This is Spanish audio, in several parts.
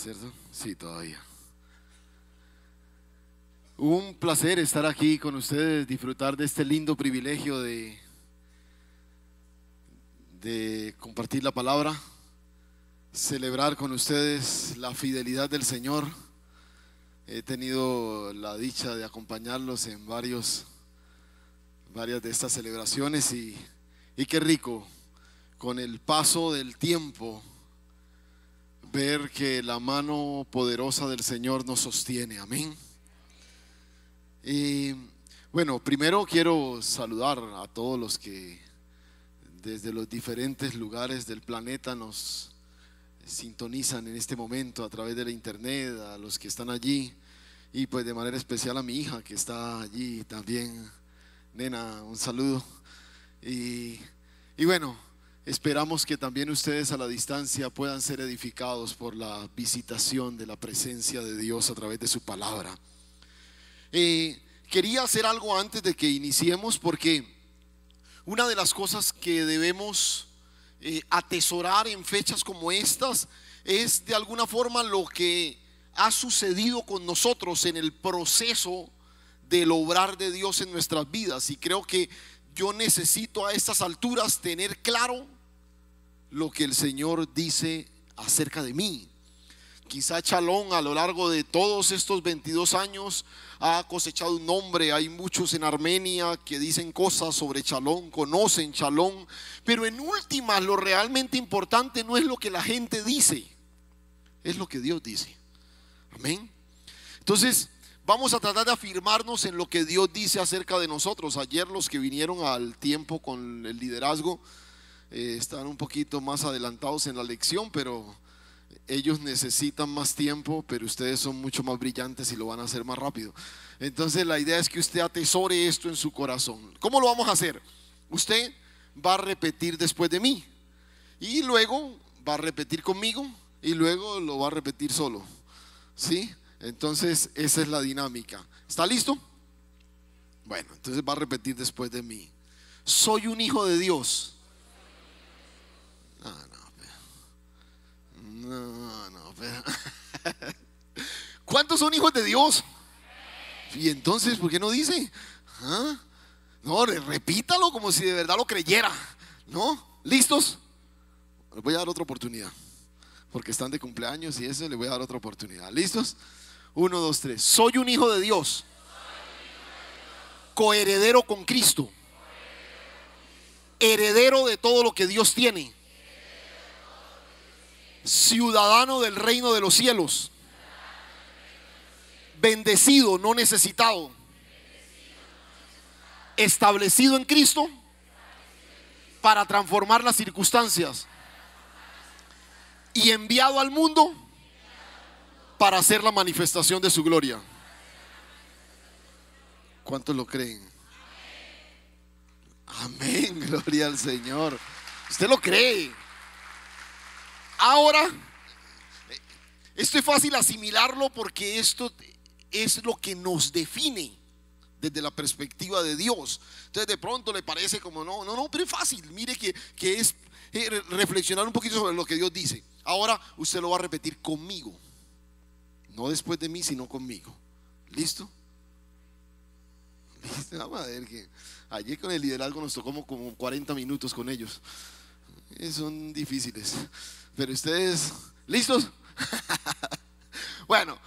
¿cierto? Sí, todavía. Un placer estar aquí con ustedes, disfrutar de este lindo privilegio de compartir la palabra, celebrar con ustedes la fidelidad del Señor. He tenido la dicha de acompañarlos en varias de estas celebraciones y qué rico con el paso del tiempo ver que la mano poderosa del Señor nos sostiene. Amén. Y bueno, primero quiero saludar a todos los que desde los diferentes lugares del planeta nos sintonizan en este momento a través de la internet, a los que están allí y pues de manera especial a mi hija que está allí también. Nena, un saludo. Y bueno, esperamos que también ustedes a la distancia puedan ser edificados por la visitación de la presencia de Dios a través de su palabra. Quería hacer algo antes de que iniciemos, porque una de las cosas que debemos atesorar en fechas como estas es de alguna forma lo que ha sucedido con nosotros en el proceso del obrar de Dios en nuestras vidas. Y creo que yo necesito a estas alturas tener claro lo que el Señor dice acerca de mí. Quizá Chalón a lo largo de todos estos 22 años ha cosechado un nombre. Hay muchos en Armenia que dicen cosas sobre Chalón, conocen Chalón, pero en últimas lo realmente importante no es lo que la gente dice, es lo que Dios dice. Amén. Entonces vamos a tratar de afirmarnos en lo que Dios dice acerca de nosotros. Ayer los que vinieron al tiempo con el liderazgo están un poquito más adelantados en la lección, pero ellos necesitan más tiempo, pero ustedes son mucho más brillantes y lo van a hacer más rápido. Entonces la idea es que usted atesore esto en su corazón. ¿Cómo lo vamos a hacer? Usted va a repetir después de mí y luego va a repetir conmigo y luego lo va a repetir solo. ¿Sí? Entonces esa es la dinámica. ¿Está listo? Bueno, entonces va a repetir después de mí. Soy un hijo de Dios. No, pero ¿cuántos son hijos de Dios? Y entonces, ¿por qué no dice? ¿Ah? No, repítalo como si de verdad lo creyera. ¿No? ¿Listos? Les voy a dar otra oportunidad, porque están de cumpleaños y eso, les voy a dar otra oportunidad. ¿Listos? 1, 2, 3. Soy un hijo de Dios, coheredero con Cristo, heredero de todo lo que Dios tiene, ciudadano del reino de los cielos, bendecido, no necesitado, establecido en Cristo para transformar las circunstancias y enviado al mundo para hacer la manifestación de su gloria. ¿Cuántos lo creen? Amén, gloria al Señor. ¿Usted lo cree? Ahora, esto es fácil asimilarlo porque esto es lo que nos define desde la perspectiva de Dios. Entonces de pronto le parece como no, pero es fácil. Mire que es reflexionar un poquito sobre lo que Dios dice. Ahora usted lo va a repetir conmigo, no después de mí, sino conmigo. ¿Listo? ¿Listo? Vamos a ver que ayer con el liderazgo nos tocó como 40 minutos con ellos. Son difíciles. Pero ustedes, ¿listos? Bueno,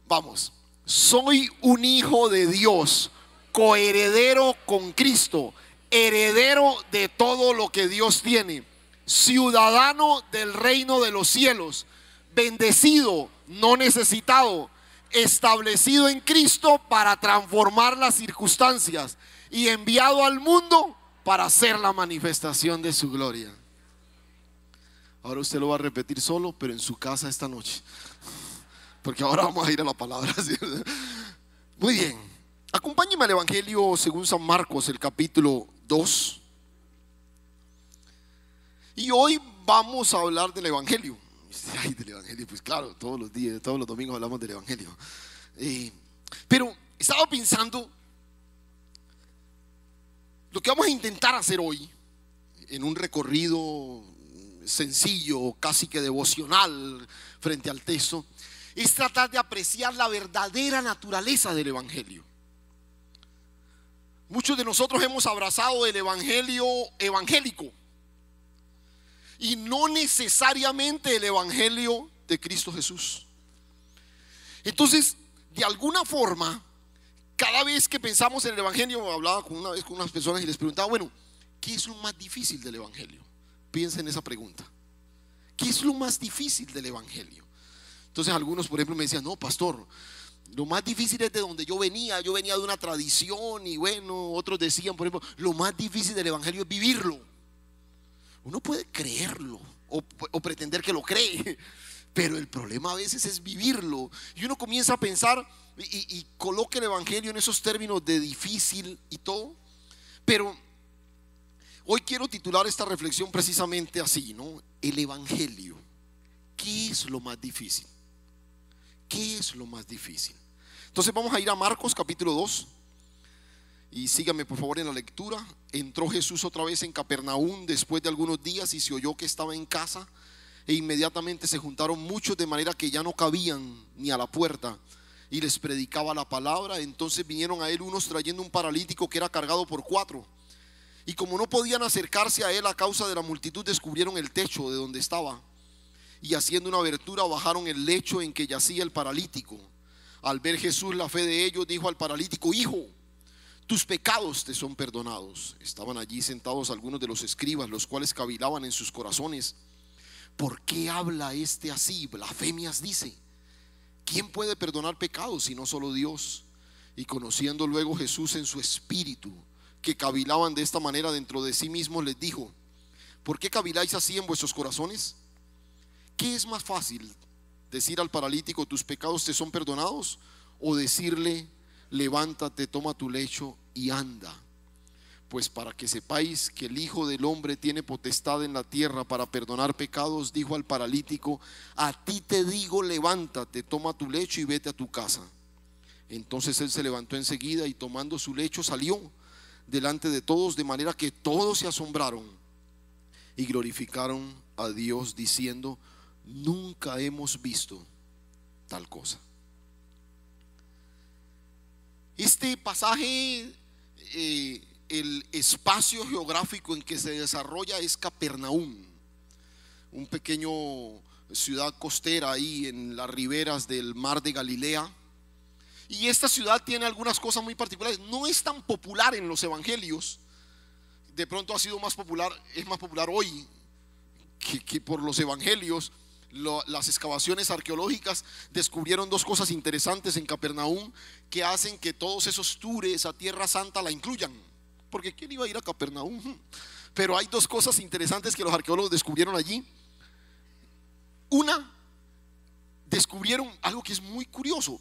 vamos. Soy un hijo de Dios, coheredero con Cristo, heredero de todo lo que Dios tiene, ciudadano del reino de los cielos, bendecido, no necesitado, establecido en Cristo para transformar las circunstancias y enviado al mundo para hacer la manifestación de su gloria. Ahora usted lo va a repetir solo, pero en su casa esta noche, porque ahora vamos a ir a la palabra. Muy bien, acompáñeme al Evangelio según San Marcos, el capítulo 2. Y hoy vamos a hablar del Evangelio. Ay, del Evangelio, pues claro, todos los días, todos los domingos hablamos del Evangelio. Pero estaba pensando, lo que vamos a intentar hacer hoy, en un recorrido sencillo, casi que devocional frente al texto, es tratar de apreciar la verdadera naturaleza del evangelio. Muchos de nosotros hemos abrazado el evangelio evangélico y no necesariamente el evangelio de Cristo Jesús. Entonces, de alguna forma, cada vez que pensamos en el evangelio, hablaba una vez con unas personas y les preguntaba, bueno, ¿qué es lo más difícil del evangelio? Piensa en esa pregunta. ¿Qué es lo más difícil del evangelio? Entonces algunos, por ejemplo, me decían, no, pastor, lo más difícil es de donde yo venía de una tradición. Y bueno, otros decían, por ejemplo, lo más difícil del evangelio es vivirlo. Uno puede creerlo o pretender que lo cree, pero el problema a veces es vivirlo. Y uno comienza a pensar y coloca el evangelio en esos términos de difícil y todo. Pero hoy quiero titular esta reflexión precisamente así, ¿no? El evangelio. ¿Qué es lo más difícil? ¿Qué es lo más difícil? Entonces vamos a ir a Marcos capítulo 2 y síganme por favor en la lectura. Entró Jesús otra vez en Capernaum después de algunos días y se oyó que estaba en casa, e inmediatamente se juntaron muchos de manera que ya no cabían ni a la puerta, y les predicaba la palabra. Entonces vinieron a él unos trayendo un paralítico que era cargado por 4, y como no podían acercarse a él a causa de la multitud, descubrieron el techo de donde estaba, y haciendo una abertura bajaron el lecho en que yacía el paralítico. Al ver Jesús la fe de ellos, dijo al paralítico: hijo, tus pecados te son perdonados. Estaban allí sentados algunos de los escribas, los cuales cavilaban en sus corazones: ¿por qué habla este así? Blasfemias dice. ¿Quién puede perdonar pecados sino solo Dios? Y conociendo luego Jesús en su espíritu que cavilaban de esta manera dentro de sí mismos, les dijo: ¿por qué caviláis así en vuestros corazones? ¿Qué es más fácil, decir al paralítico: tus pecados te son perdonados, o decirle: levántate, toma tu lecho y anda? Pues para que sepáis que el Hijo del Hombre tiene potestad en la tierra para perdonar pecados, dijo al paralítico: a ti te digo, levántate, toma tu lecho y vete a tu casa. Entonces él se levantó enseguida y tomando su lecho salió delante de todos, de manera que todos se asombraron y glorificaron a Dios, diciendo: nunca hemos visto tal cosa. Este pasaje, el espacio geográfico en que se desarrolla es Capernaum, un pequeño ciudad costera ahí en las riberas del mar de Galilea. Y esta ciudad tiene algunas cosas muy particulares. No es tan popular en los evangelios. De pronto ha sido más popular, es más popular hoy que por los evangelios. Las excavaciones arqueológicas descubrieron dos cosas interesantes en Capernaum que hacen que todos esos tours a Tierra Santa la incluyan, porque ¿quién iba a ir a Capernaum? Pero hay dos cosas interesantes que los arqueólogos descubrieron allí. Una, descubrieron algo que es muy curioso.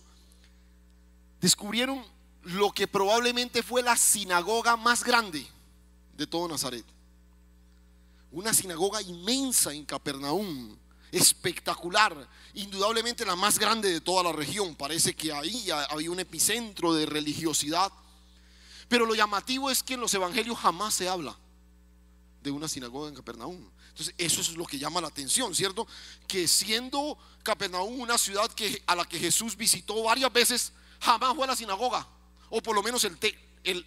Descubrieron lo que probablemente fue la sinagoga más grande de todo Nazaret. Una sinagoga inmensa en Capernaum, espectacular, indudablemente la más grande de toda la región. Parece que ahí había un epicentro de religiosidad. Pero lo llamativo es que en los evangelios jamás se habla de una sinagoga en Capernaum. Entonces eso es lo que llama la atención, ¿cierto? Que siendo Capernaum una ciudad a la que Jesús visitó varias veces, jamás fue a la sinagoga, o por lo menos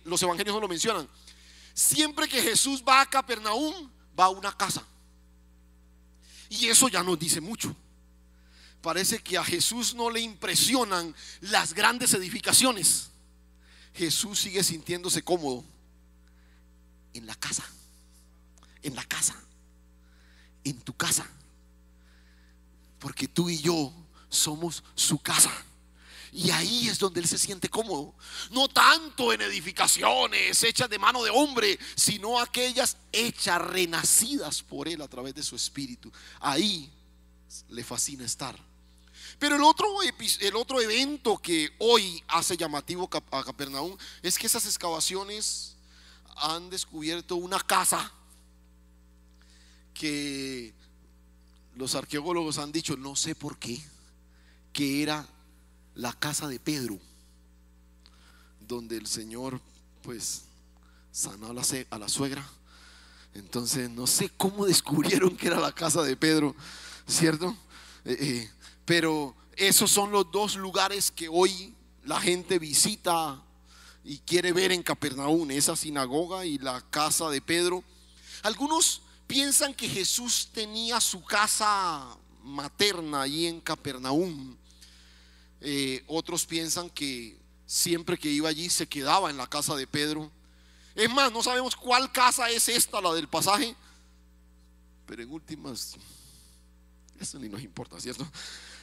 los evangelios no lo mencionan. Siempre que Jesús va a Capernaum, va a una casa. Y eso ya nos dice mucho. Parece que a Jesús no le impresionan las grandes edificaciones. Jesús sigue sintiéndose cómodo en la casa, en la casa, en tu casa, porque tú y yo somos su casa. Y ahí es donde Él se siente cómodo. No tanto en edificaciones hechas de mano de hombre, sino aquellas hechas, renacidas por Él a través de su Espíritu. Ahí le fascina estar. Pero el otro evento que hoy hace llamativo a Capernaum es que esas excavaciones han descubierto una casa que los arqueólogos han dicho, no sé por qué, que era la casa de Pedro, donde el Señor pues sanó a la suegra. Entonces no sé cómo descubrieron que era la casa de Pedro, ¿cierto? Pero esos son los dos lugares que hoy la gente visita y quiere ver en Capernaum, esa sinagoga y la casa de Pedro. Algunos piensan que Jesús tenía su casa materna allí en Capernaum. Otros piensan que siempre que iba allí se quedaba en la casa de Pedro. Es más, no sabemos cuál casa es esta, la del pasaje, pero en últimas, eso ni nos importa, ¿cierto?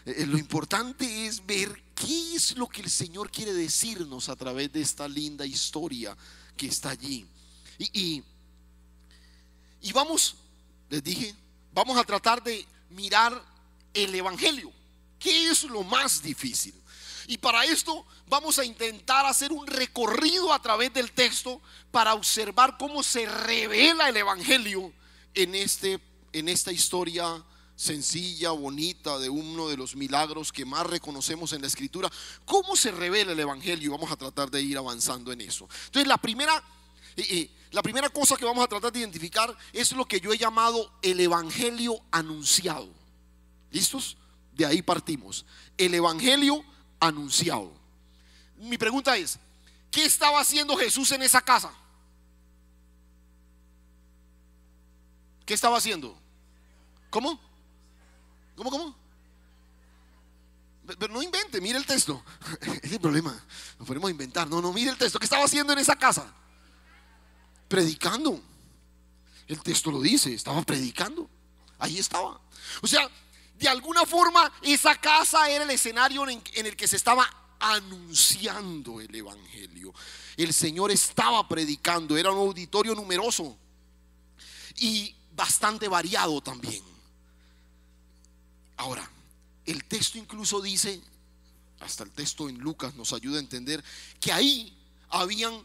Lo importante es ver qué es lo que el Señor quiere decirnos a través de esta linda historia que está allí. Y vamos, les dije, vamos a tratar de mirar el Evangelio, que es lo más difícil. Y para esto vamos a intentar hacer un recorrido a través del texto para observar cómo se revela el Evangelio en esta historia sencilla, bonita, de uno de los milagros que más reconocemos en la Escritura. ¿Cómo se revela el Evangelio? Vamos a tratar de ir avanzando en eso. Entonces la primera cosa que vamos a tratar de identificar es lo que yo he llamado el Evangelio anunciado. ¿Listos? De ahí partimos. El Evangelio anunciado. Mi pregunta es: ¿qué estaba haciendo Jesús en esa casa? ¿Qué estaba haciendo? ¿Cómo? Pero no invente, mire el texto. Ese es el problema, nos ponemos a inventar. No, mire el texto. ¿Qué estaba haciendo en esa casa? Predicando. El texto lo dice, estaba predicando. Ahí estaba. O sea, de alguna forma esa casa era el escenario en el que se estaba anunciando el Evangelio. El Señor estaba predicando. Era un auditorio numeroso y bastante variado también. Ahora, el texto incluso dice, hasta el texto en Lucas nos ayuda a entender, que ahí habían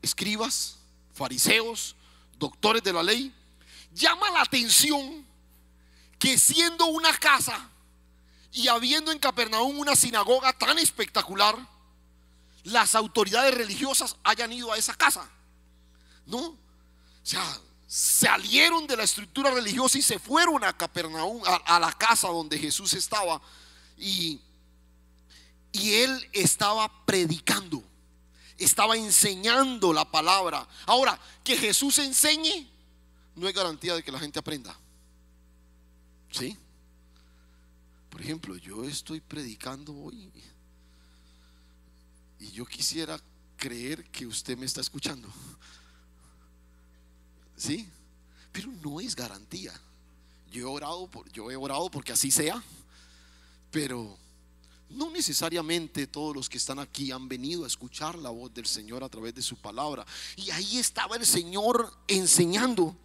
escribas, fariseos, doctores de la ley. Llama la atención que siendo una casa y habiendo en Capernaum una sinagoga tan espectacular, las autoridades religiosas hayan ido a esa casa, ¿no? O sea, salieron de la estructura religiosa y se fueron a Capernaum, a la casa donde Jesús estaba, y él estaba predicando, estaba enseñando la palabra. Ahora, que Jesús enseñe no es garantía de que la gente aprenda. ¿Sí? Por ejemplo, yo estoy predicando hoy y yo quisiera creer que usted me está escuchando. ¿Sí? Pero no es garantía. Yo he orado porque así sea, pero no necesariamente todos los que están aquí han venido a escuchar la voz del Señor a través de su palabra. Y ahí estaba el Señor enseñando.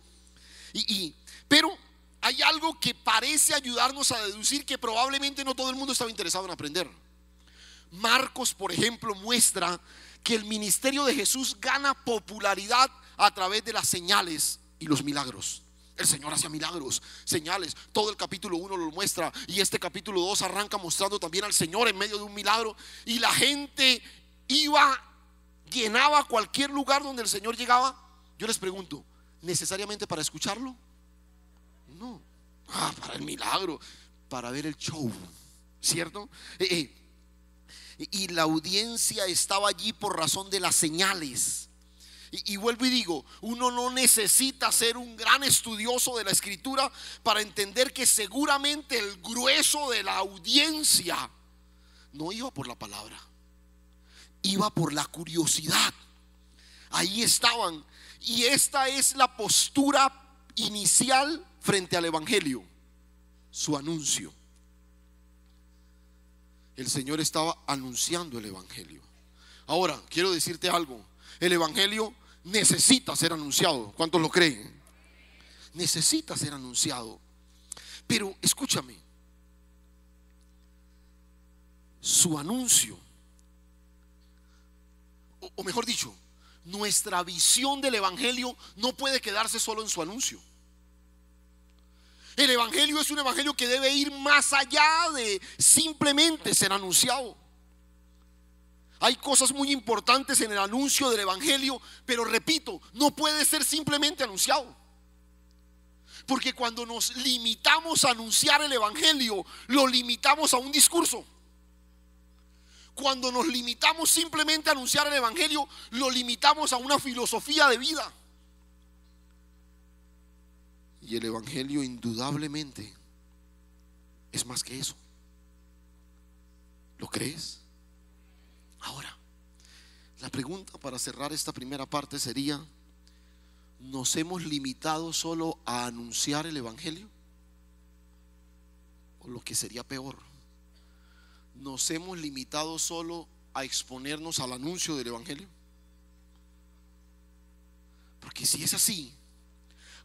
Pero hay algo que parece ayudarnos a deducir que probablemente no todo el mundo estaba interesado en aprender. Marcos, por ejemplo, muestra que el ministerio de Jesús gana popularidad a través de las señales y los milagros. El Señor hacía milagros, señales. Todo el capítulo 1 lo muestra, y este capítulo 2 arranca mostrando también al Señor en medio de un milagro. Y la gente llenaba cualquier lugar donde el Señor llegaba. Yo les pregunto, ¿necesariamente para escucharlo? No. Para el milagro, para ver el show, ¿cierto? Y la audiencia estaba allí por razón de las señales. Y vuelvo y digo, uno no necesita ser un gran estudioso de la Escritura para entender que seguramente el grueso de la audiencia no iba por la palabra, iba por la curiosidad. Ahí estaban. Y esta es la postura inicial frente al Evangelio: su anuncio. El Señor estaba anunciando el Evangelio. Ahora, quiero decirte algo: el Evangelio necesita ser anunciado. ¿Cuántos lo creen? Necesita ser anunciado. Pero escúchame, su anuncio, o mejor dicho, nuestra visión del Evangelio no puede quedarse solo en su anuncio. El Evangelio es un Evangelio que debe ir más allá de simplemente ser anunciado. Hay cosas muy importantes en el anuncio del Evangelio, pero repito, no puede ser simplemente anunciado. Porque cuando nos limitamos a anunciar el evangelio, lo limitamos a un discurso. Cuando nos limitamos simplemente a anunciar el evangelio, lo limitamos a una filosofía de vida. Y el evangelio indudablemente es más que eso. ¿Lo crees? Ahora, la pregunta para cerrar esta primera parte sería: ¿nos hemos limitado solo a anunciar el evangelio? O lo que sería peor, ¿nos hemos limitado solo a exponernos al anuncio del evangelio? Porque si es así,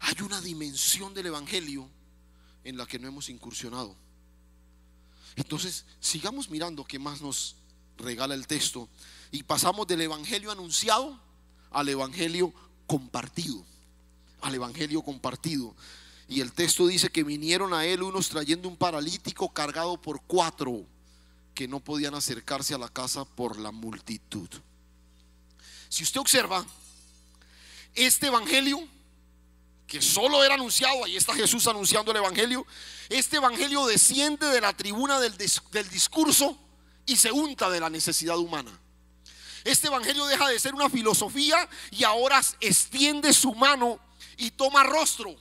hay una dimensión del evangelio en la que no hemos incursionado. Entonces, sigamos mirando qué más nos regala el texto, y pasamos del evangelio anunciado al evangelio compartido. Al evangelio compartido. Y el texto dice que vinieron a él unos trayendo un paralítico cargado por 4 que no podían acercarse a la casa por la multitud. Si usted observa, este evangelio que solo era anunciado, ahí está Jesús anunciando el evangelio, este evangelio desciende de la tribuna del discurso y se unta de la necesidad humana. Este evangelio deja de ser una filosofía y ahora extiende su mano y toma rostro,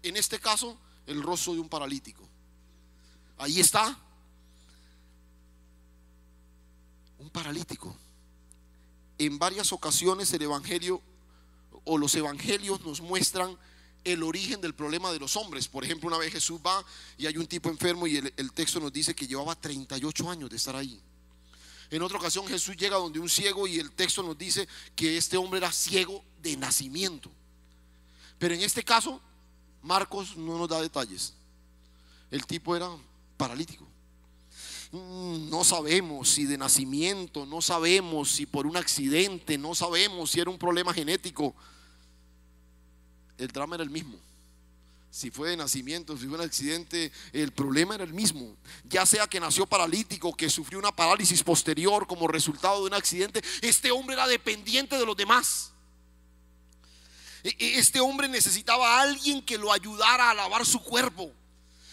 en este caso el rostro de un paralítico. Ahí está, un paralítico. En varias ocasiones el evangelio o los evangelios nos muestran el origen del problema de los hombres. Por ejemplo, una vez Jesús va y hay un tipo enfermo y el texto nos dice que llevaba 38 años de estar ahí. En otra ocasión Jesús llega donde un ciego y el texto nos dice que este hombre era ciego de nacimiento. Pero en este caso Marcos no nos da detalles. El tipo era paralítico. No sabemos si de nacimiento, no sabemos si por un accidente, no sabemos si era un problema genético. El drama era el mismo. Si fue de nacimiento, si fue un accidente, el problema era el mismo. Ya sea que nació paralítico, que sufrió una parálisis posterior como resultado de un accidente, este hombre era dependiente de los demás. Este hombre necesitaba a alguien que lo ayudara a lavar su cuerpo.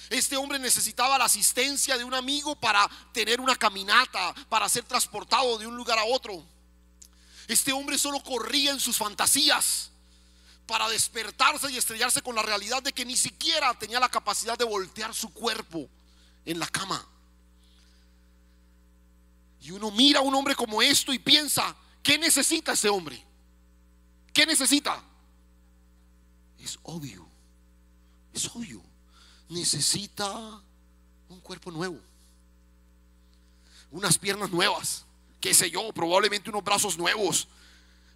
Este hombre necesitaba la asistencia de un amigo para tener una caminata, para ser transportado de un lugar a otro. Este hombre solo corría en sus fantasías para despertarse y estrellarse con la realidad de que ni siquiera tenía la capacidad de voltear su cuerpo en la cama. Y uno mira a un hombre como esto y piensa: ¿qué necesita ese hombre? ¿Qué necesita? Es obvio, es obvio. Necesita un cuerpo nuevo, unas piernas nuevas, qué sé yo, probablemente unos brazos nuevos,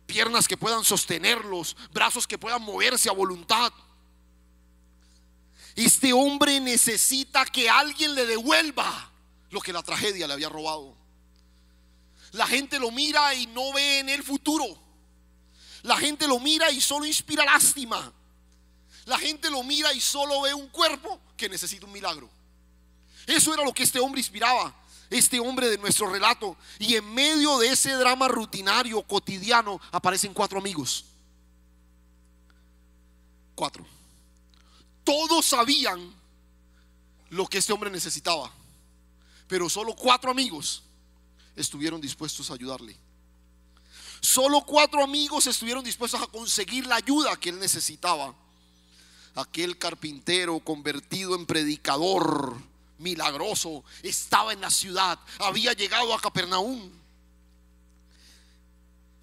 piernas que puedan sostenerlos, brazos que puedan moverse a voluntad. Este hombre necesita que alguien le devuelva lo que la tragedia le había robado. La gente lo mira y no ve en él futuro. La gente lo mira y solo inspira lástima. La gente lo mira y solo ve un cuerpo que necesita un milagro. Eso era lo que este hombre inspiraba, este hombre de nuestro relato. Y en medio de ese drama rutinario, cotidiano, aparecen 4 amigos. 4. Todos sabían lo que este hombre necesitaba, pero solo 4 amigos estuvieron dispuestos a ayudarle. Solo 4 amigos estuvieron dispuestos a conseguir la ayuda que él necesitaba. Aquel carpintero convertido en predicador milagroso estaba en la ciudad, había llegado a Capernaum,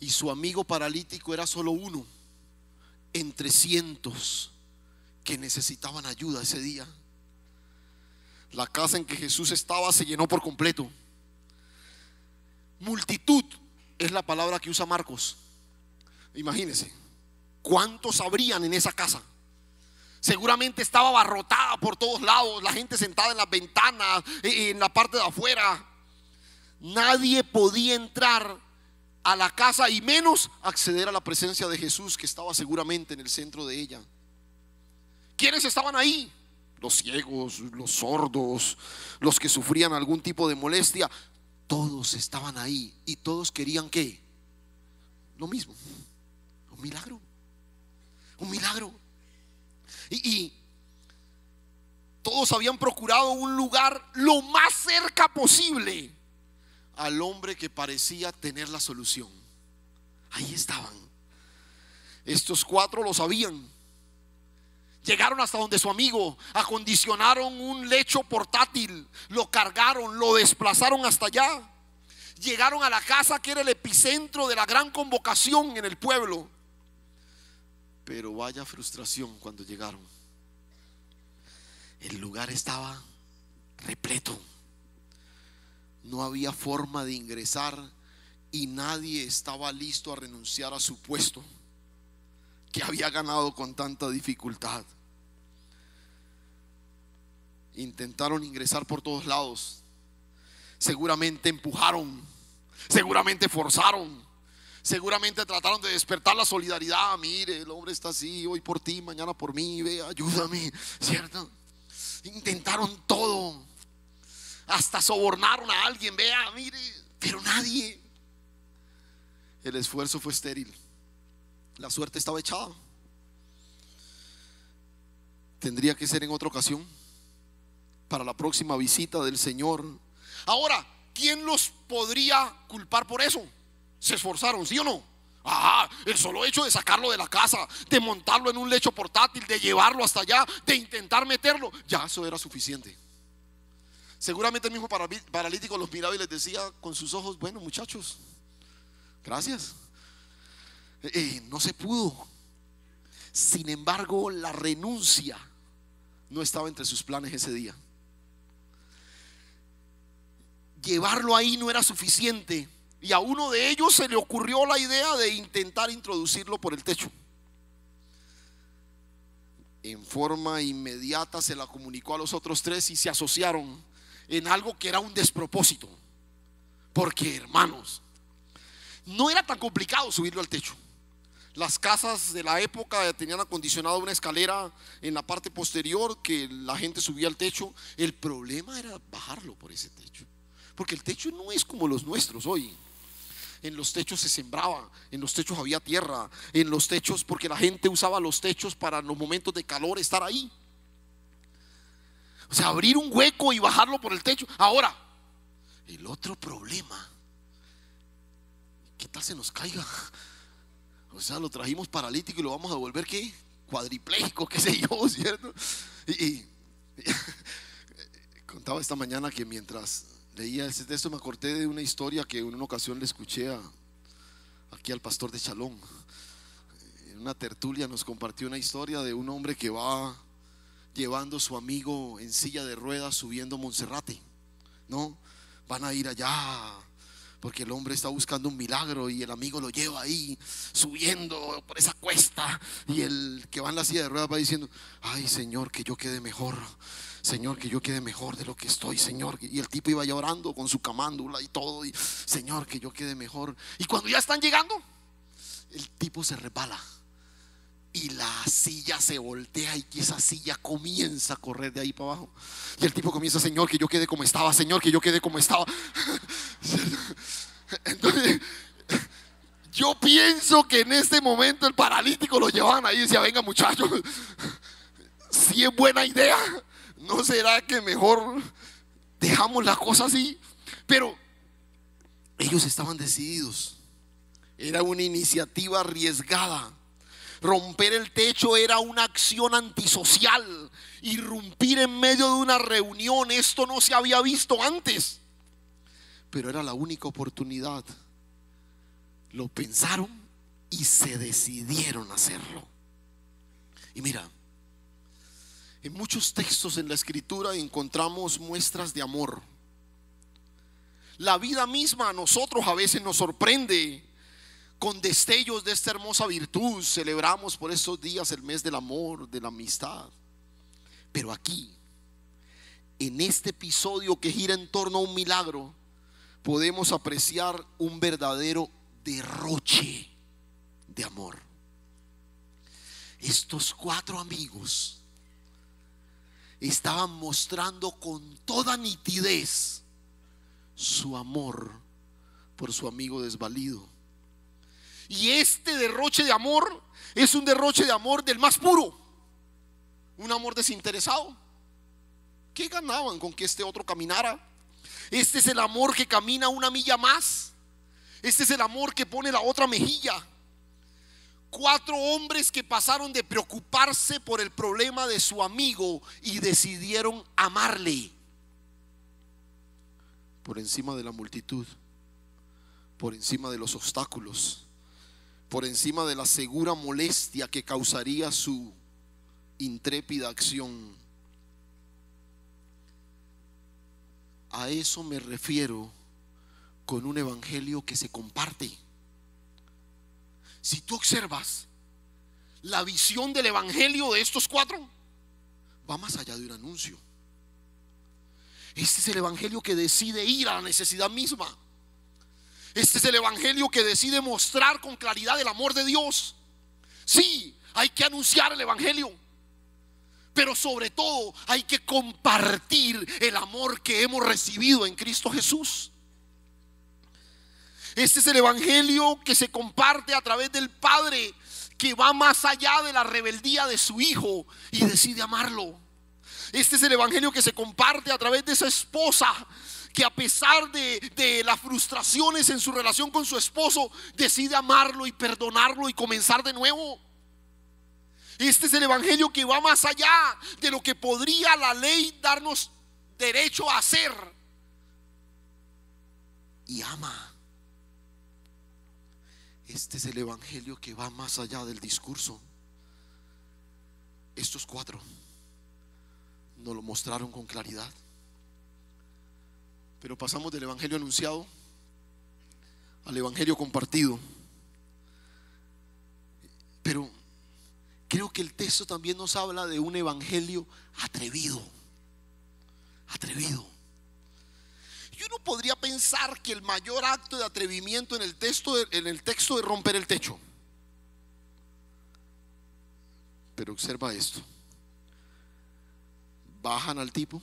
y su amigo paralítico era solo uno entre cientos que necesitaban ayuda ese día. La casa en que Jesús estaba se llenó por completo. Multitud es la palabra que usa Marcos. Imagínense cuántos habrían en esa casa. Seguramente estaba abarrotada por todos lados, la gente sentada en las ventanas, en la parte de afuera. Nadie podía entrar a la casa y menos acceder a la presencia de Jesús, que estaba seguramente en el centro de ella. ¿Quiénes estaban ahí? Los ciegos, los sordos, los que sufrían algún tipo de molestia. Todos estaban ahí y todos querían ¿qué? Lo mismo, un milagro, un milagro. Y Todos habían procurado un lugar lo más cerca posible al hombre que parecía tener la solución. Ahí estaban. Estos cuatro lo sabían. Llegaron hasta donde su amigo, acondicionaron un lecho portátil, lo cargaron, lo desplazaron hasta allá. Llegaron a la casa que era el epicentro de la gran convocación en el pueblo. Pero vaya frustración cuando llegaron. El lugar estaba repleto. No había forma de ingresar y nadie estaba listo a renunciar a su puesto que había ganado con tanta dificultad. Intentaron ingresar por todos lados. Seguramente empujaron, seguramente forzaron, seguramente trataron de despertar la solidaridad. Mire, el hombre está así, hoy por ti, mañana por mí, ve, ayúdame, ¿cierto? Intentaron todo, hasta sobornaron a alguien, vea, mire, pero nadie. El esfuerzo fue estéril. La suerte estaba echada. Tendría que ser en otra ocasión, para la próxima visita del Señor. Ahora, ¿quién los podría culpar por eso? Se esforzaron, ¿sí o no? El solo hecho de sacarlo de la casa, de montarlo en un lecho portátil, de llevarlo hasta allá, de intentar meterlo, ya eso era suficiente. Seguramente el mismo paralítico los miraba y les decía con sus ojos: bueno, muchachos, gracias. No se pudo. Sin embargo, la renuncia no estaba entre sus planes ese día. Llevarlo ahí no era suficiente, y a uno de ellos se le ocurrió la idea de intentar introducirlo por el techo. En forma inmediata se la comunicó a los otros tres y se asociaron en algo que era un despropósito. Porque, hermanos, no era tan complicado subirlo al techo. Las casas de la época tenían acondicionado una escalera en la parte posterior que la gente subía al techo. El problema era bajarlo por ese techo, porque el techo no es como los nuestros hoy. En los techos se sembraba, en los techos había tierra, en los techos, porque la gente usaba los techos para los momentos de calor estar ahí. O sea, abrir un hueco y bajarlo por el techo. Ahora, el otro problema: ¿qué tal se nos caiga? O sea, lo trajimos paralítico y lo vamos a volver, ¿qué? Cuadripléjico, qué sé yo, ¿cierto? Y contaba esta mañana que mientras leía ese texto me acordé de una historia que en una ocasión le escuché aquí al pastor de Chalón. En una tertulia nos compartió una historia de un hombre que va llevando a su amigo en silla de ruedas subiendo Monserrate, ¿no? Van a ir allá porque el hombre está buscando un milagro y el amigo lo lleva ahí subiendo por esa cuesta, y el que va en la silla de ruedas va diciendo: ay, Señor, que yo quede mejor, Señor, que yo quede mejor de lo que estoy, Señor. Y el tipo iba llorando con su camándula y todo, y Señor, que yo quede mejor. Y cuando ya están llegando, el tipo se resbala y la silla se voltea, y que esa silla comienza a correr de ahí para abajo, y el tipo comienza: Señor, que yo quede como estaba, Señor, que yo quede como estaba. Entonces, yo pienso que en este momento el paralítico lo llevaban ahí y decía: venga, muchachos, si es buena idea, ¿no será que mejor dejamos la cosa así? Pero ellos estaban decididos. Era una iniciativa arriesgada. Romper el techo era una acción antisocial. Irrumpir en medio de una reunión, esto no se había visto antes, pero era la única oportunidad. Lo pensaron y se decidieron a hacerlo. Y mira, en muchos textos en la escritura encontramos muestras de amor. La vida misma a nosotros a veces nos sorprende con destellos de esta hermosa virtud. Celebramos por estos días el mes del amor, de la amistad. Pero aquí, en este episodio que gira en torno a un milagro, podemos apreciar un verdadero derroche de amor. Estos cuatro amigos estaban mostrando con toda nitidez su amor por su amigo desvalido. Y este derroche de amor es un derroche de amor del más puro, un amor desinteresado. ¿Qué ganaban con que este otro caminara? Este es el amor que camina una milla más. Este es el amor que pone la otra mejilla. 4 hombres que pasaron de preocuparse por el problema de su amigo y decidieron amarle por encima de la multitud, por encima de los obstáculos, por encima de la segura molestia que causaría su intrépida acción. A eso me refiero con un evangelio que se comparte. Si tú observas la visión del evangelio de estos 4, va más allá de un anuncio. Este es el evangelio que decide ir a la necesidad misma. Este es el evangelio que decide mostrar con claridad el amor de Dios. Sí, hay que anunciar el evangelio, pero sobre todo hay que compartir el amor que hemos recibido en Cristo Jesús. Este es el evangelio que se comparte a través del Padre, que va más allá de la rebeldía de su hijo y decide amarlo. Este es el evangelio que se comparte a través de esa esposa que, a pesar de las frustraciones en su relación con su esposo, decide amarlo y perdonarlo y comenzar de nuevo. Este es el evangelio que va más allá de lo que podría la ley darnos derecho a hacer, y ama. Este es el evangelio que va más allá del discurso. Estos 4 nos lo mostraron con claridad. Pero pasamos del evangelio anunciado al evangelio compartido. Pero creo que el texto también nos habla de un evangelio atrevido. Atrevido. Y uno podría pensar que el mayor acto de atrevimiento en el texto es romper el techo. Pero observa esto. Bajan al tipo,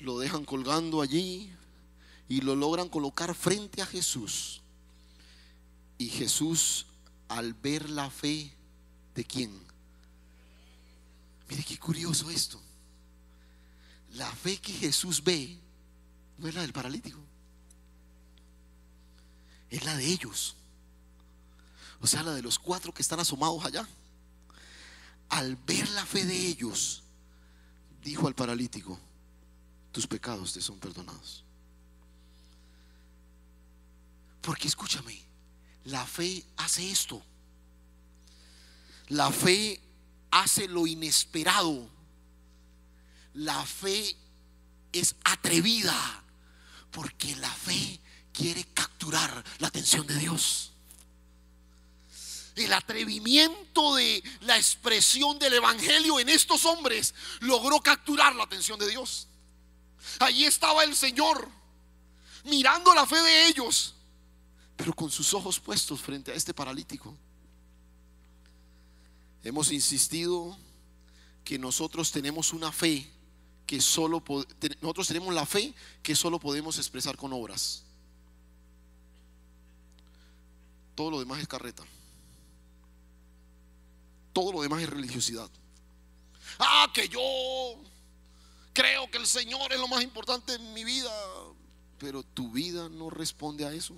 lo dejan colgando allí y lo logran colocar frente a Jesús. Y Jesús, al ver la fe de ¿quién? Mire qué curioso esto. La fe que Jesús ve no es la del paralítico, es la de ellos. O sea, la de los 4 que están asomados allá. Al ver la fe de ellos, dijo al paralítico: tus pecados te son perdonados. Porque escúchame, la fe hace esto. La fe hace lo inesperado. La fe es atrevida, porque la fe quiere capturar la atención de Dios. El atrevimiento de la expresión del evangelio en estos hombres logró capturar la atención de Dios. Allí estaba el Señor mirando la fe de ellos, pero con sus ojos puestos frente a este paralítico. Hemos insistido que nosotros tenemos una fe que nosotros tenemos la fe que solo podemos expresar con obras. Todo lo demás es carreta. Todo lo demás es religiosidad. Que yo creo que el Señor es lo más importante en mi vida, pero tu vida no responde a eso.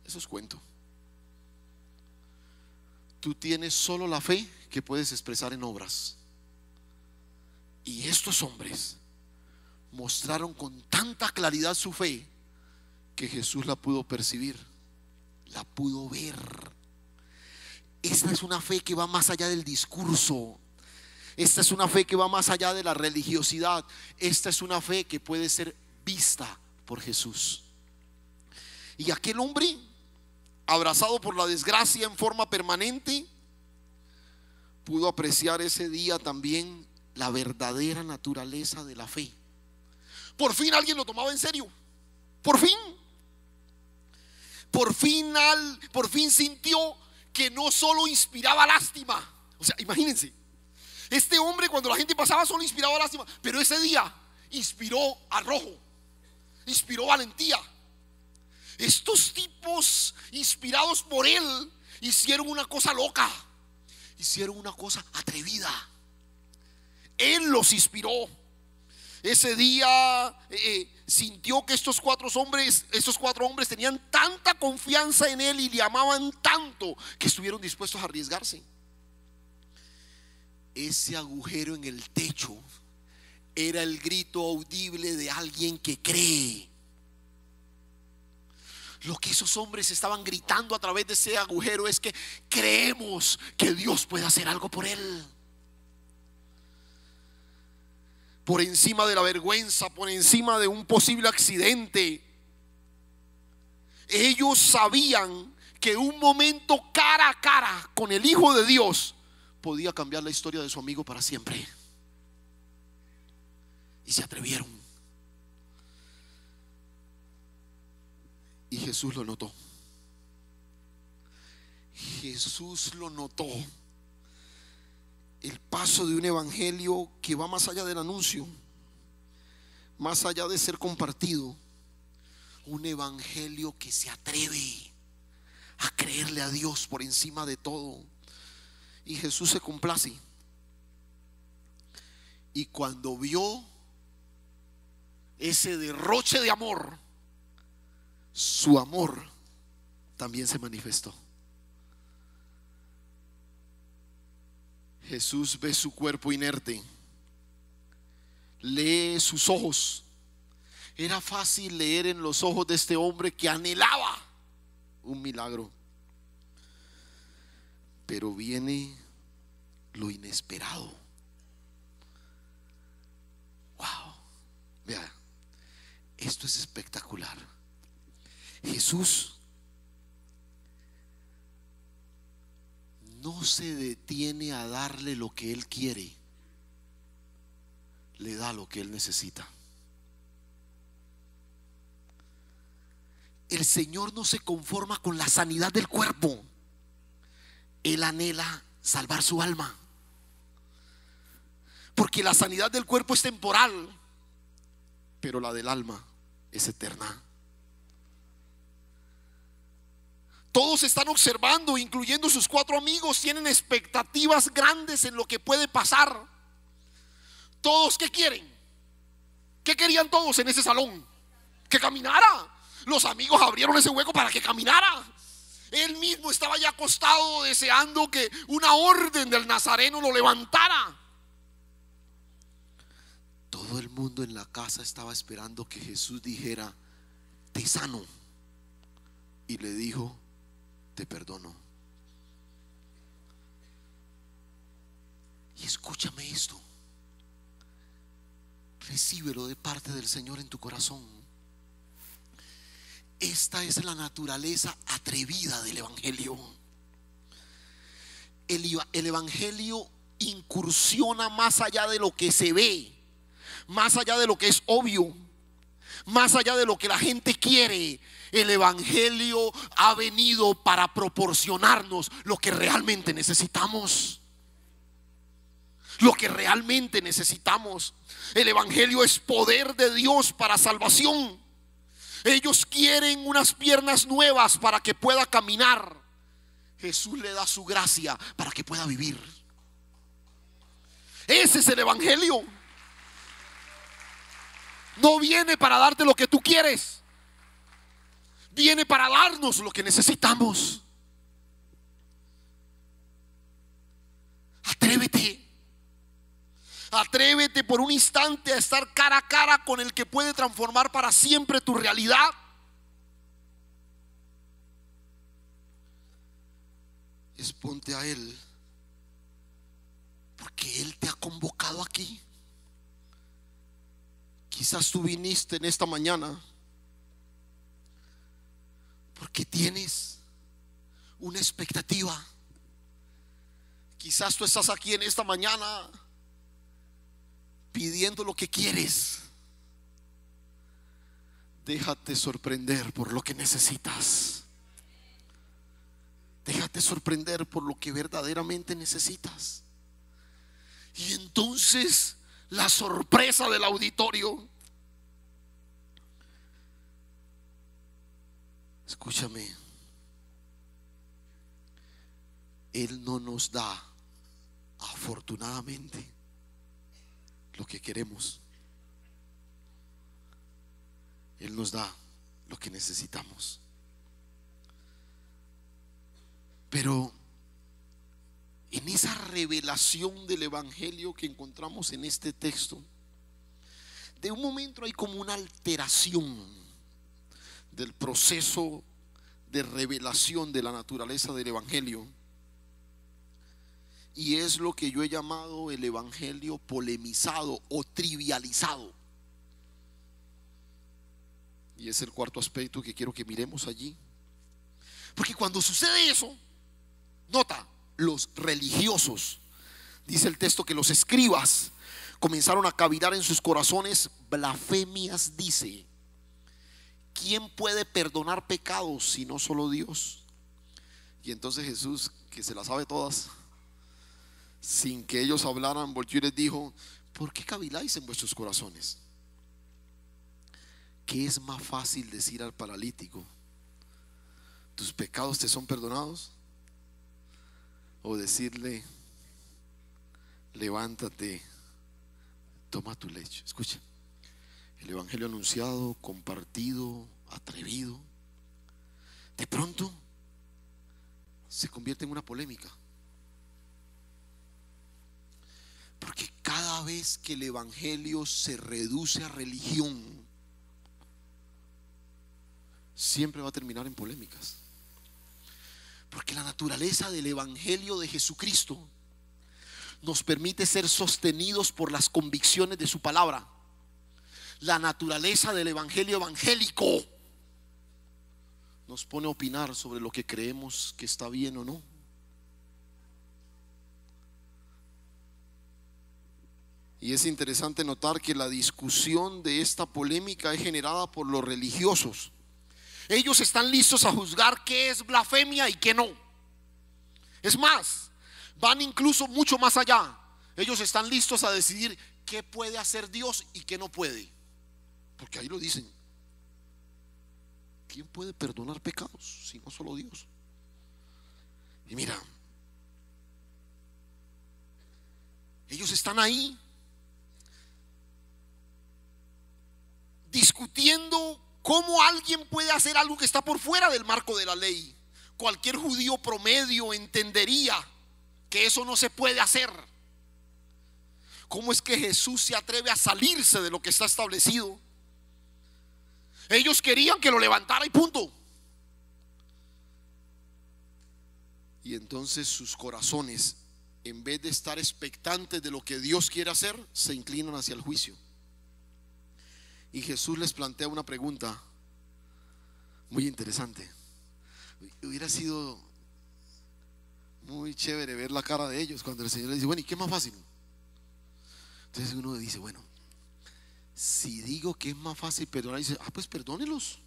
Eso es cuento. Tú tienes solo la fe que puedes expresar en obras. Y estos hombres mostraron con tanta claridad su fe que Jesús la pudo percibir, la pudo ver. Esta es una fe que va más allá del discurso. Esta es una fe que va más allá de la religiosidad. Esta es una fe que puede ser vista por Jesús. Y aquel hombre, abrazado por la desgracia en forma permanente, pudo apreciar ese día también la verdadera naturaleza de la fe. Por fin alguien lo tomaba en serio. Por fin. Por fin sintió que no solo inspiraba lástima. O sea, imagínense, este hombre, cuando la gente pasaba, solo inspiraba lástima, pero ese día inspiró arrojo, inspiró valentía. Estos tipos, inspirados por él, hicieron una cosa loca, hicieron una cosa atrevida. Él los inspiró. Ese día sintió que estos cuatro hombres tenían tanta confianza en Él y le amaban tanto que estuvieron dispuestos a arriesgarse. Ese agujero en el techo era el grito audible de alguien que cree. Lo que esos hombres estaban gritando a través de ese agujero es que creemos que Dios puede hacer algo por él. Por encima de la vergüenza, por encima de un posible accidente, ellos sabían que un momento cara a cara con el Hijo de Dios podía cambiar la historia de su amigo para siempre. Y se atrevieron. Y Jesús lo notó. Jesús lo notó. El paso de un evangelio que va más allá del anuncio, más allá de ser compartido. Un evangelio que se atreve a creerle a Dios por encima de todo. Y Jesús se complace. Y cuando vio ese derroche de amor, su amor también se manifestó. Jesús ve su cuerpo inerte, lee sus ojos. Era fácil leer en los ojos de este hombre que anhelaba un milagro. Pero viene lo inesperado. Wow, vea, esto es espectacular. Jesús no se detiene a darle lo que él quiere, le da lo que él necesita. El Señor no se conforma con la sanidad del cuerpo, Él anhela salvar su alma. Porque la sanidad del cuerpo es temporal, pero la del alma es eterna. Todos están observando, incluyendo sus cuatro amigos. Tienen expectativas grandes en lo que puede pasar. Todos, ¿qué quieren? ¿Qué querían todos en ese salón? Que caminara. Los amigos abrieron ese hueco para que caminara. Él mismo estaba ya acostado deseando que una orden del Nazareno lo levantara. Todo el mundo en la casa estaba esperando que Jesús dijera: te sano. Y le dijo: te perdono. Y escúchame esto, recíbelo de parte del Señor en tu corazón. Esta es la naturaleza atrevida del evangelio. El evangelio incursiona más allá de lo que se ve, más allá de lo que es obvio, más allá de lo que la gente quiere. El evangelio ha venido para proporcionarnos lo que realmente necesitamos. Lo que realmente necesitamos. El evangelio es poder de Dios para salvación. Ellos quieren unas piernas nuevas para que pueda caminar. Jesús le da su gracia para que pueda vivir. Ese es el evangelio. No viene para darte lo que tú quieres, viene para darnos lo que necesitamos. Atrévete. Atrévete por un instante a estar cara a cara con el que puede transformar para siempre tu realidad. Exponte a Él, porque Él te ha convocado aquí. Quizás tú viniste en esta mañana porque tienes una expectativa. Quizás tú estás aquí en esta mañana pidiendo lo que quieres. Déjate sorprender por lo que necesitas. Déjate sorprender por lo que verdaderamente necesitas. Y entonces la sorpresa del auditorio. Escúchame, Él no nos da, afortunadamente, lo que queremos. Él nos da lo que necesitamos. Pero en esa revelación del evangelio que encontramos en este texto, de un momento hay como una alteración del proceso de revelación de la naturaleza del evangelio, y es lo que yo he llamado el evangelio polemizado o trivializado. Y es el cuarto aspecto que quiero que miremos allí. Porque cuando sucede eso, nota, los religiosos, dice el texto, que los escribas comenzaron a cavilar en sus corazones blasfemias, dice: ¿quién puede perdonar pecados si no solo Dios? Y entonces Jesús, que se las sabe todas, sin que ellos hablaran, volvió y les dijo: ¿por qué caviláis en vuestros corazones? ¿Qué es más fácil decir al paralítico: tus pecados te son perdonados? O decirle: levántate, toma tu lecho. Escucha, el evangelio anunciado, compartido, atrevido, de pronto se convierte en una polémica. Porque cada vez que el evangelio se reduce a religión, siempre va a terminar en polémicas. Porque la naturaleza del evangelio de Jesucristo nos permite ser sostenidos por las convicciones de su palabra. La naturaleza del evangelio evangélico nos pone a opinar sobre lo que creemos que está bien o no. Y es interesante notar que la discusión de esta polémica es generada por los religiosos. Ellos están listos a juzgar qué es blasfemia y qué no. Es más, van incluso mucho más allá. Ellos están listos a decidir qué puede hacer Dios y qué no puede. Porque ahí lo dicen: ¿quién puede perdonar pecados si no solo Dios? Y mira, ellos están ahí discutiendo cómo alguien puede hacer algo que está por fuera del marco de la ley. Cualquier judío promedio entendería que eso no se puede hacer. ¿Cómo es que Jesús se atreve a salirse de lo que está establecido? Ellos querían que lo levantara y punto. Y entonces sus corazones, en vez de estar expectantes de lo que Dios quiere hacer, se inclinan hacia el juicio. Y Jesús les plantea una pregunta muy interesante. Hubiera sido muy chévere ver la cara de ellos cuando el Señor les dice: bueno, ¿y qué es más fácil? Entonces uno dice: bueno, si digo que es más fácil perdonar, dice: pues perdónelos.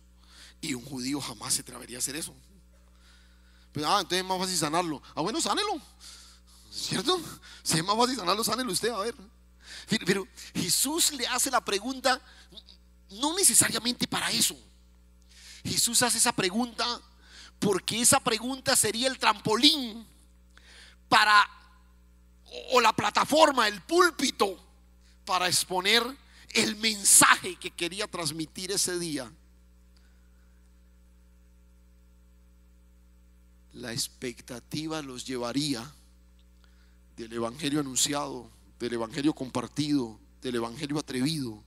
Y un judío jamás se atrevería a hacer eso. Pero, entonces es más fácil sanarlo. Bueno, sánelo, ¿cierto? Si es más fácil sanarlo, sánelo usted, a ver. Pero Jesús le hace la pregunta no necesariamente para eso. Jesús hace esa pregunta porque esa pregunta sería el trampolín para, o la plataforma, el púlpito, para exponer el mensaje que quería transmitir ese día. La expectativa los llevaría del evangelio anunciado, del evangelio compartido, del evangelio atrevido,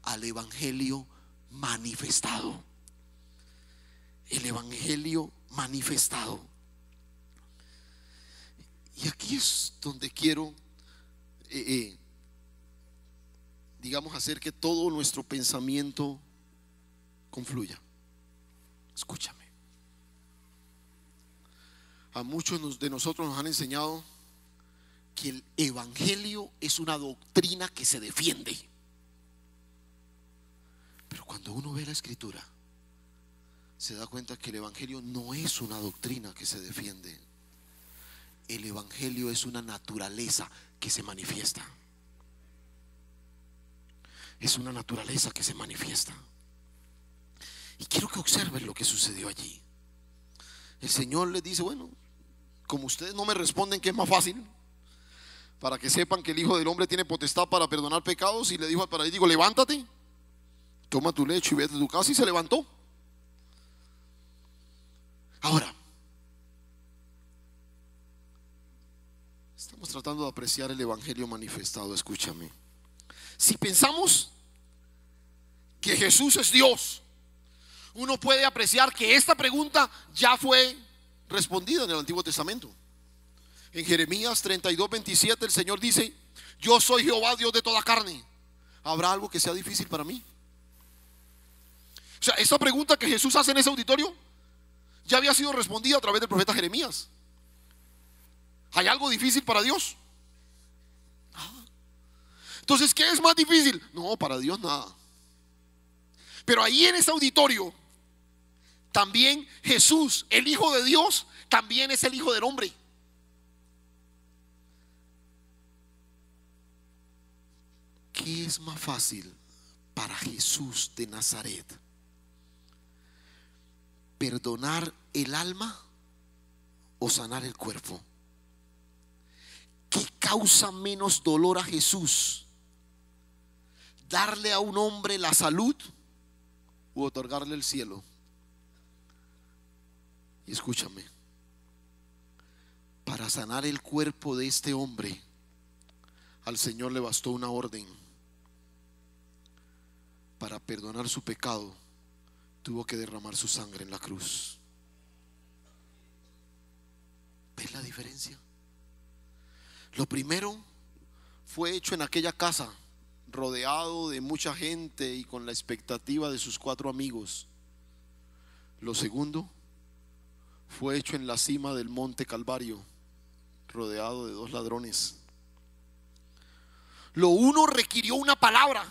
al evangelio manifestado. El evangelio manifestado. Y aquí es donde quiero digamos, hacer que todo nuestro pensamiento confluya. Escúchame. A muchos de nosotros nos han enseñado que el evangelio es una doctrina que se defiende. Pero cuando uno ve la escritura, se da cuenta que el evangelio no es una doctrina que se defiende. El evangelio es una naturaleza que se manifiesta. Es una naturaleza que se manifiesta. Y quiero que observen lo que sucedió allí. El Señor les dice: bueno, como ustedes no me responden que es más fácil, para que sepan que el Hijo del Hombre tiene potestad para perdonar pecados, y le dijo al paralítico: levántate, toma tu lecho y vete a tu casa. Y se levantó. Ahora, estamos tratando de apreciar el evangelio manifestado. Escúchame. Si pensamos que Jesús es Dios, uno puede apreciar que esta pregunta ya fue respondida en el Antiguo Testamento. En Jeremías 32:27 el Señor dice: yo soy Jehová, Dios de toda carne. ¿Habrá algo que sea difícil para mí? O sea, esta pregunta que Jesús hace en ese auditorio ya había sido respondida a través del profeta Jeremías. ¿Hay algo difícil para Dios? Entonces, ¿qué es más difícil? No, para Dios nada. Pero ahí en ese auditorio también Jesús, el Hijo de Dios, también es el Hijo del Hombre. ¿Qué es más fácil para Jesús de Nazaret? ¿Perdonar el alma o sanar el cuerpo? ¿Qué causa menos dolor a Jesús? ¿Darle a un hombre la salud u otorgarle el cielo? Y escúchame, para sanar el cuerpo de este hombre, al Señor le bastó una orden. Para perdonar su pecado, tuvo que derramar su sangre en la cruz. ¿Ves la diferencia? Lo primero fue hecho en aquella casa, rodeado de mucha gente y con la expectativa de sus 4 amigos. Lo segundo fue hecho en la cima del monte Calvario, rodeado de 2 ladrones. Lo uno requirió una palabra,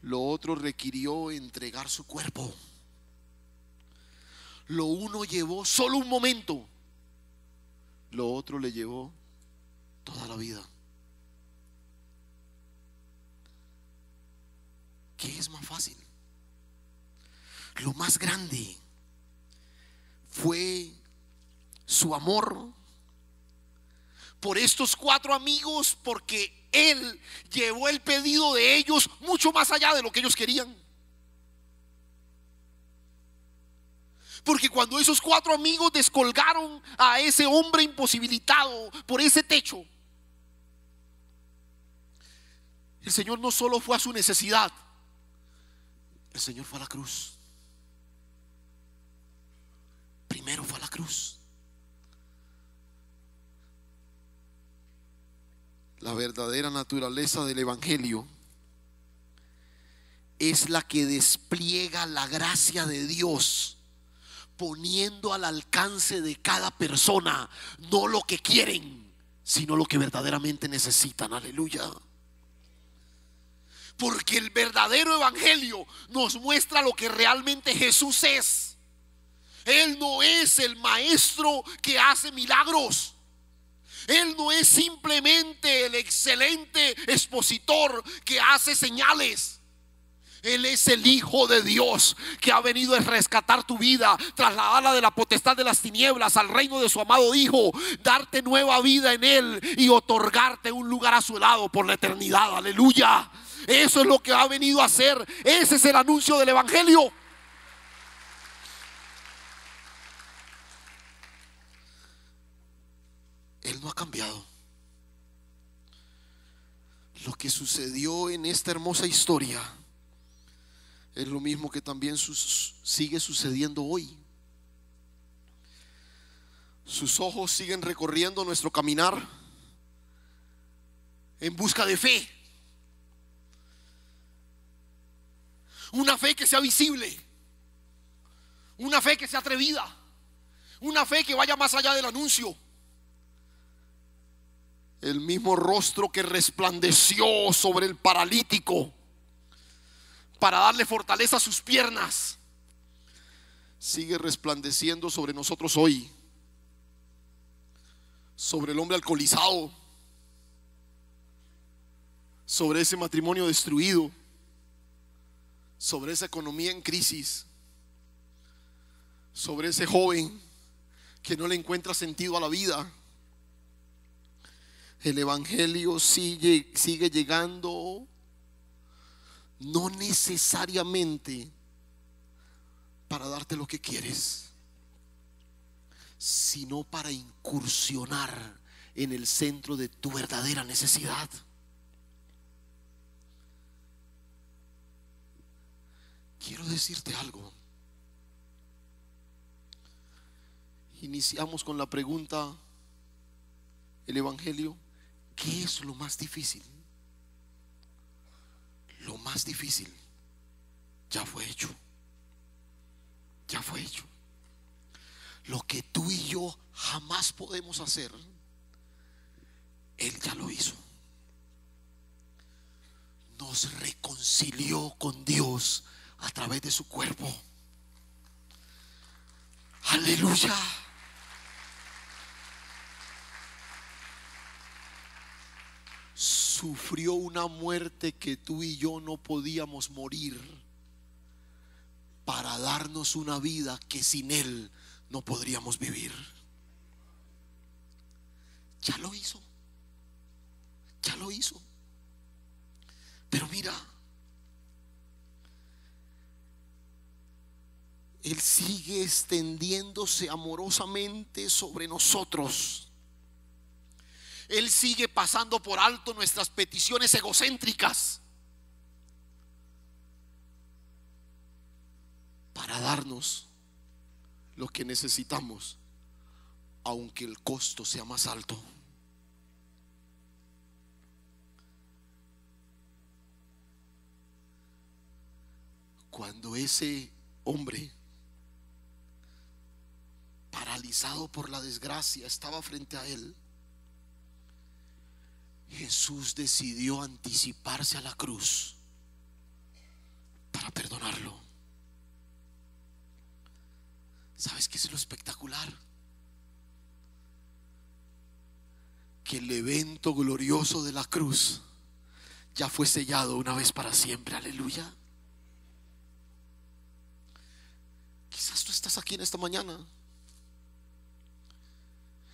lo otro requirió entregar su cuerpo. Lo uno llevó solo un momento, lo otro le llevó toda la vida. ¿Qué es más fácil? Lo más grande fue su amor por estos 4 amigos, porque Él llevó el pedido de ellos mucho más allá de lo que ellos querían. Porque cuando esos 4 amigos descolgaron a ese hombre imposibilitado por ese techo, el Señor no solo fue a su necesidad, el Señor fue a la cruz. Primero fue a la cruz. La verdadera naturaleza del evangelio es la que despliega la gracia de Dios, poniendo al alcance de cada persona no lo que quieren, sino lo que verdaderamente necesitan. Aleluya. Porque el verdadero evangelio nos muestra lo que realmente Jesús es. Él no es el maestro que hace milagros. Él no es simplemente el excelente expositor que hace señales. Él es el Hijo de Dios que ha venido a rescatar tu vida, trasladarla de la potestad de las tinieblas al reino de su amado Hijo, darte nueva vida en Él y otorgarte un lugar a su lado por la eternidad. Aleluya. Eso es lo que ha venido a hacer. Ese es el anuncio del evangelio. Él no ha cambiado. Lo que sucedió en esta hermosa historia es lo mismo que también sigue sucediendo hoy. Sus ojos siguen recorriendo nuestro caminar en busca de fe. Una fe que sea visible, una fe que sea atrevida, una fe que vaya más allá del anuncio. El mismo rostro que resplandeció sobre el paralítico para darle fortaleza a sus piernas, sigue resplandeciendo sobre nosotros hoy, sobre el hombre alcoholizado, sobre ese matrimonio destruido, sobre esa economía en crisis, sobre ese joven que no le encuentra sentido a la vida. El evangelio sigue llegando, no necesariamente para darte lo que quieres, sino para incursionar en el centro de tu verdadera necesidad. Quiero decirte algo. Iniciamos con la pregunta: el evangelio, ¿qué es lo más difícil? Lo más difícil ya fue hecho. Ya fue hecho. Lo que tú y yo jamás podemos hacer, Él ya lo hizo. Nos reconcilió con Dios a través de su cuerpo. Aleluya. Sufrió una muerte que tú y yo no podíamos morir, para darnos una vida que sin Él no podríamos vivir. Ya lo hizo. Ya lo hizo. Pero mira, Él sigue extendiéndose amorosamente sobre nosotros. Él sigue pasando por alto nuestras peticiones egocéntricas para darnos lo que necesitamos, aunque el costo sea más alto. Cuando ese hombre, paralizado por la desgracia, estaba frente a él, Jesús decidió anticiparse a la cruz para perdonarlo. ¿Sabes qué es lo espectacular? Que el evento glorioso de la cruz ya fue sellado una vez para siempre. Aleluya. Quizás tú estás aquí en esta mañana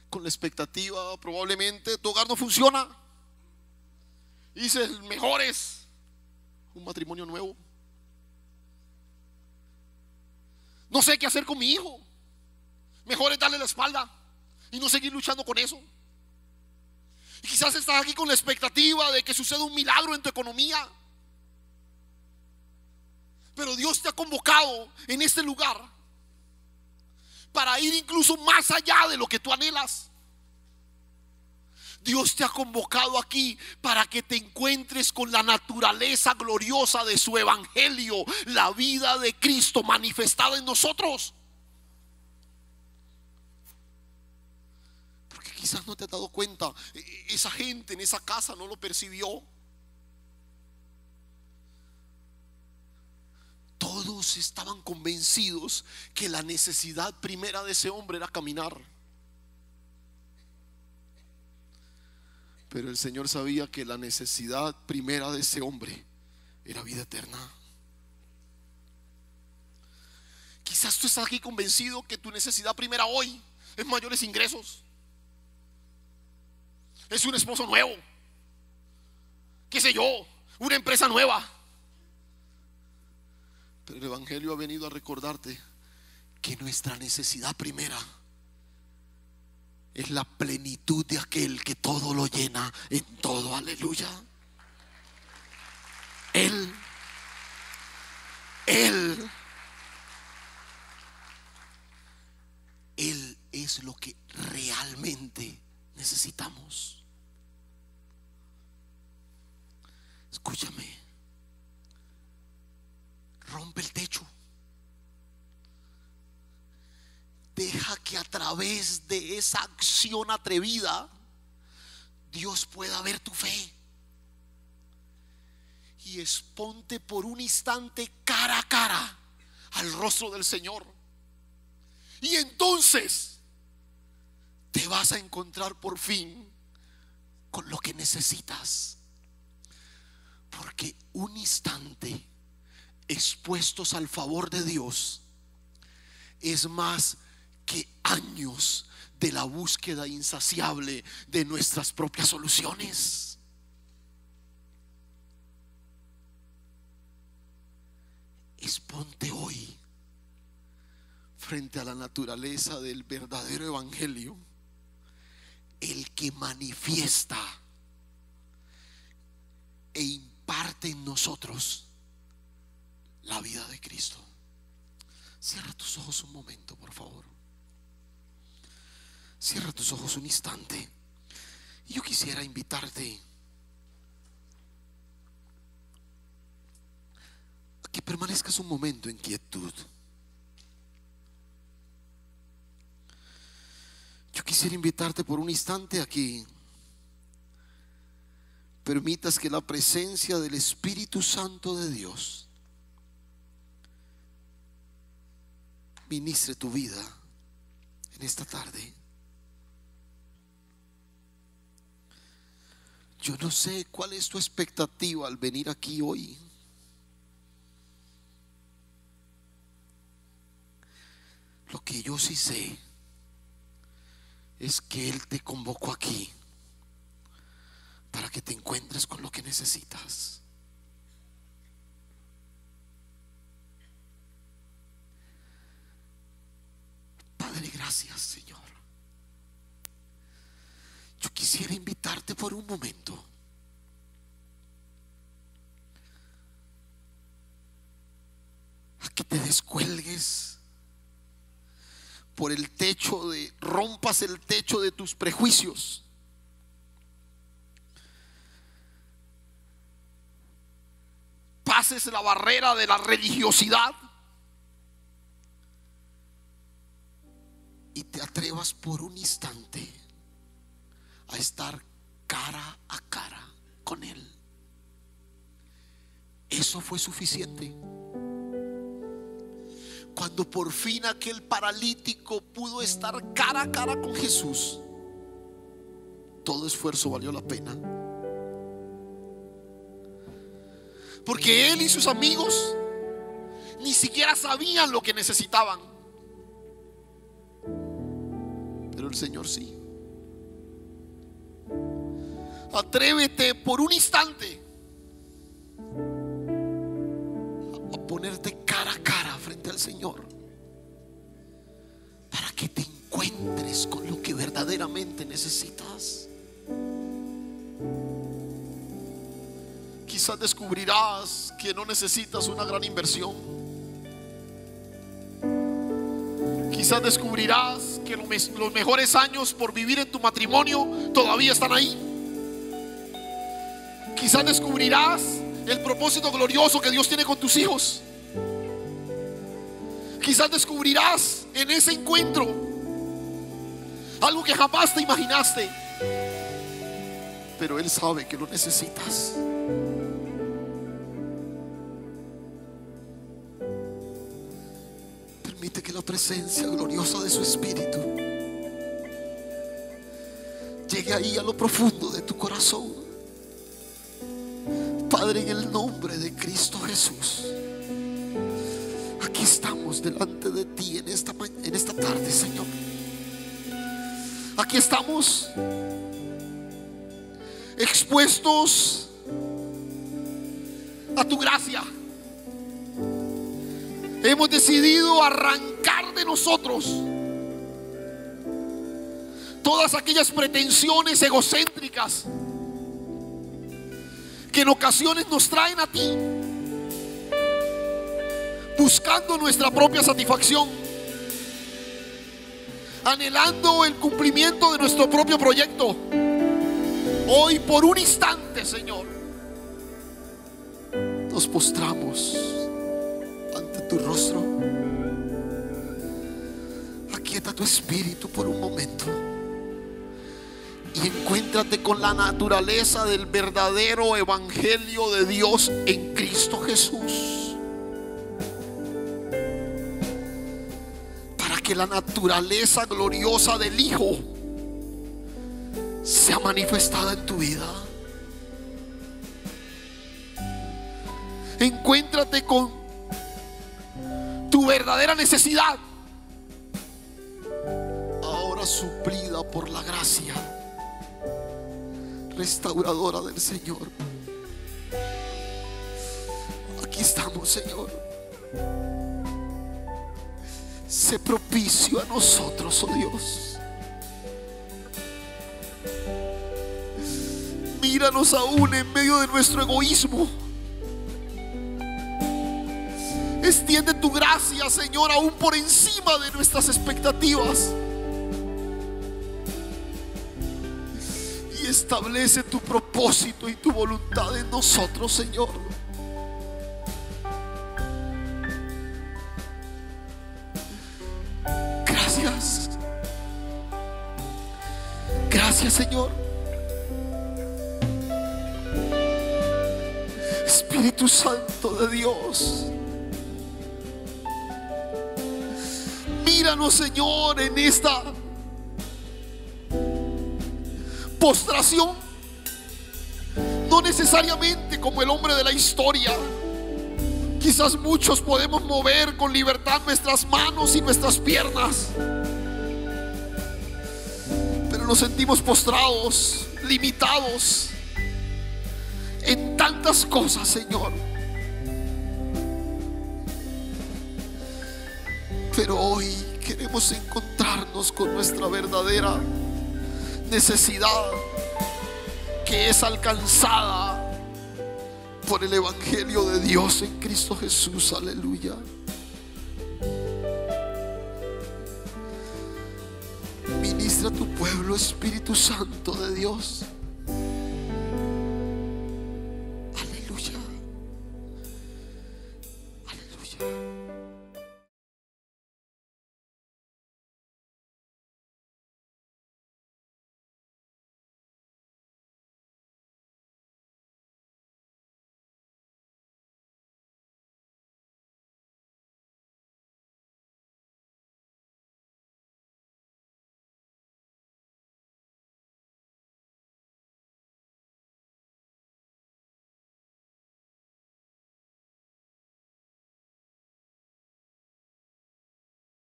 con la expectativa, probablemente tu hogar no funciona, y dices: mejor es un matrimonio nuevo. No sé qué hacer con mi hijo. Mejor es darle la espalda y no seguir luchando con eso. Y quizás estás aquí con la expectativa de que suceda un milagro en tu economía. Pero Dios te ha convocado en este lugar para ir incluso más allá de lo que tú anhelas. Dios te ha convocado aquí para que te encuentres con la naturaleza gloriosa de su evangelio, la vida de Cristo manifestada en nosotros. Porque quizás no te has dado cuenta, esa gente en esa casa no lo percibió. Todos estaban convencidos que la necesidad primera de ese hombre era caminar. Pero el Señor sabía que la necesidad primera de ese hombre era vida eterna. Quizás tú estás aquí convencido que tu necesidad primera hoy es mayores ingresos, es un esposo nuevo, qué sé yo, una empresa nueva. Pero el evangelio ha venido a recordarte que nuestra necesidad primera es la plenitud de aquel que todo lo llena en todo. Aleluya. Él es lo que realmente necesitamos. Escúchame. Rompe el techo. Deja que a través de esa acción atrevida Dios pueda ver tu fe. Y exponte por un instante cara a cara al rostro del Señor. Y entonces te vas a encontrar por fin con lo que necesitas. Porque un instante expuestos al favor de Dios es más que años de la búsqueda insaciable de nuestras propias soluciones. Exponte hoy frente a la naturaleza del verdadero evangelio, el que manifiesta e imparte en nosotros la vida de Cristo. Cierra tus ojos un momento, por favor. Cierra tus ojos un instante. Y yo quisiera invitarte a que permanezcas un momento en quietud. Yo quisiera invitarte por un instante a que permitas que la presencia del Espíritu Santo de Dios ministre tu vida en esta tarde. Yo no sé cuál es tu expectativa al venir aquí hoy. Lo que yo sí sé es que Él te convocó aquí para que te encuentres con lo que necesitas. Padre, gracias, Señor. Yo quisiera invitarte por un momento a que te descuelgues por el techo rompas el techo de tus prejuicios. Pases la barrera de la religiosidad y te atrevas por un instante a estar cara a cara con Él. Eso fue suficiente. Cuando por fin aquel paralítico pudo estar cara a cara con Jesús, todo esfuerzo valió la pena. Porque él y sus amigos ni siquiera sabían lo que necesitaban, pero el Señor sí. Atrévete por un instante a ponerte cara a cara frente al Señor, para que te encuentres con lo que verdaderamente necesitas. Quizás descubrirás que no necesitas una gran inversión. Quizás descubrirás que los mejores años por vivir en tu matrimonio todavía están ahí. Quizás descubrirás el propósito glorioso que Dios tiene con tus hijos. Quizás descubrirás en ese encuentro algo que jamás te imaginaste, pero Él sabe que lo necesitas. Permite que la presencia gloriosa de su Espíritu llegue ahí a lo profundo de tu corazón. Padre, en el nombre de Cristo Jesús, aquí estamos delante de ti en esta tarde, Señor. Aquí estamos expuestos a tu gracia. Hemos decidido arrancar de nosotros todas aquellas pretensiones egocéntricas que en ocasiones nos traen a ti, buscando nuestra propia satisfacción, anhelando el cumplimiento de nuestro propio proyecto. Hoy, por un instante, Señor, nos postramos ante tu rostro. Aquieta tu espíritu por un momento y encuéntrate con la naturaleza del verdadero evangelio de Dios en Cristo Jesús, para que la naturaleza gloriosa del Hijo sea manifestada en tu vida. Encuéntrate con tu verdadera necesidad. Ahora suplida por la gracia restauradora del Señor. Aquí estamos, Señor. Sé propicio a nosotros, oh Dios. Míranos aún en medio de nuestro egoísmo. Extiende tu gracia, Señor, aún por encima de nuestras expectativas. Y establece tu propósito y tu voluntad en nosotros, Señor. Gracias. Gracias, Señor. Espíritu Santo de Dios, míranos, Señor, en esta postración. No necesariamente como el hombre de la historia. Quizás muchos podemos mover con libertad nuestras manos y nuestras piernas, pero nos sentimos postrados, limitados en tantas cosas, Señor. Pero hoy queremos encontrarnos con nuestra verdadera necesidad, que es alcanzada por el Evangelio de Dios en Cristo Jesús. Aleluya. Ministra a tu pueblo, Espíritu Santo de Dios. Aleluya. Aleluya.